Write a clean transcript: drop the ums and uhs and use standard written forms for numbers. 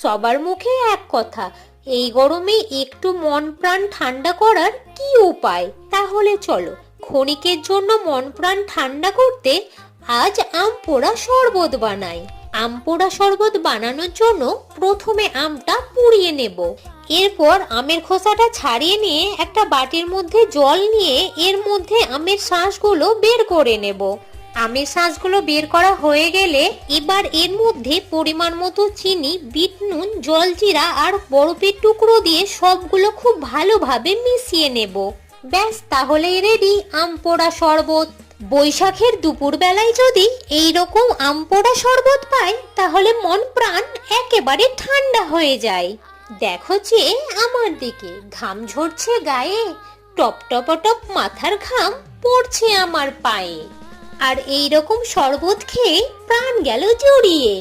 সবার মুখে এক কথা, এই গরমে একটু মন প্রাণ ঠান্ডা করার কি উপায়? তাহলে চলো ক্ষণিকের জন্য মন প্রাণ ঠান্ডা করতে আজ আম পোড়া শরবত বানাই। আম পোড়া শরবত বানানোর জন্য প্রথমে আমটা পুড়িয়ে নেব। এরপর আমের খোসাটা ছাড়িয়ে নিয়ে একটা বাটির মধ্যে জল নিয়ে এর মধ্যে আমের শাঁসগুলো বের করে নেব। আমের শাঁসগুলো বের করা হয়ে গেলে এবার এর মধ্যে পরিমাণ মতো চিনি, বিট নুন, জলজিরা আর বরফের টুকরো দিয়ে সবগুলো খুব ভালোভাবে মিশিয়ে নেব। ব্যাস, তাহলেই রেডি আম পোড়া শরবত। বৈশাখের দুপুর বেলায় যদি এই রকম আম পোড়া শরবত পাই তাহলে মন প্রাণ একেবারে ঠান্ডা হয়ে যায়। দেখো যে আমার দিকে ঘাম ঝরছে গায়ে, টপ টপ টপ মাথার ঘাম পড়ছে আমার পায়ে। আর এই রকম শরবত খেয়ে প্রাণ গেল জুড়িয়ে।